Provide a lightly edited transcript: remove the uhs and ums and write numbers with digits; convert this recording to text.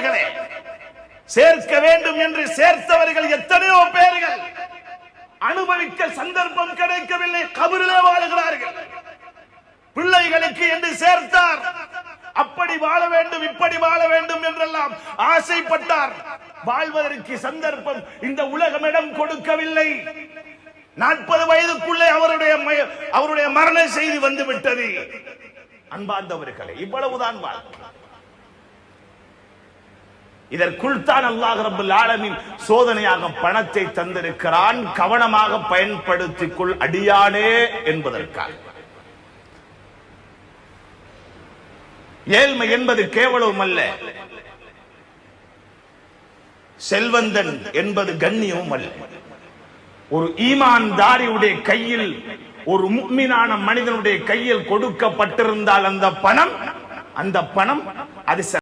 சகோதரர்களே, சேர்க்க வேண்டும் என்று சேர்த்தவர்கள் எத்தனையோ பேர்கள் அனுபவிக்க சந்தர்ப்பம் கிடைக்கவில்லை, கபரிலே வாழுகிறார்கள். பிள்ளைகளுக்கு என்று சேர்த்தார், அப்படி வாழ வேண்டும் இப்படி வாழ வேண்டும் என்றெல்லாம் ஆசைப்பட்டார். வாழ்வதற்கு சந்தர்ப்பம் இந்த உலகமிடம் கொடுக்கவில்லை. 40 வயதுக்குள்ளே அவருடைய மரண செய்தி வந்துவிட்டது. அன்பார்ந்தவர்களே, இவ்வளவுதான் வாழ்க்கை. இதற்குள் தான் அல்லாஹ் ரப்பல் ஆலமீன் சோதனையாக பணத்தை தந்திருக்கிறான். கவனமாக பயன்படுத்திக் கொள் அடியானே என்பதற்காக. ஏழ்மை என்பது கேவலம் அல்ல, செல்வந்தன் என்பது கண்ணியமும் அல்ல. ஒரு ஈமான்தாரியுடைய கையில், ஒரு முஃமினான மனிதனுடைய கையில் கொடுக்கப்பட்டிருந்தால் அந்த பணம் அது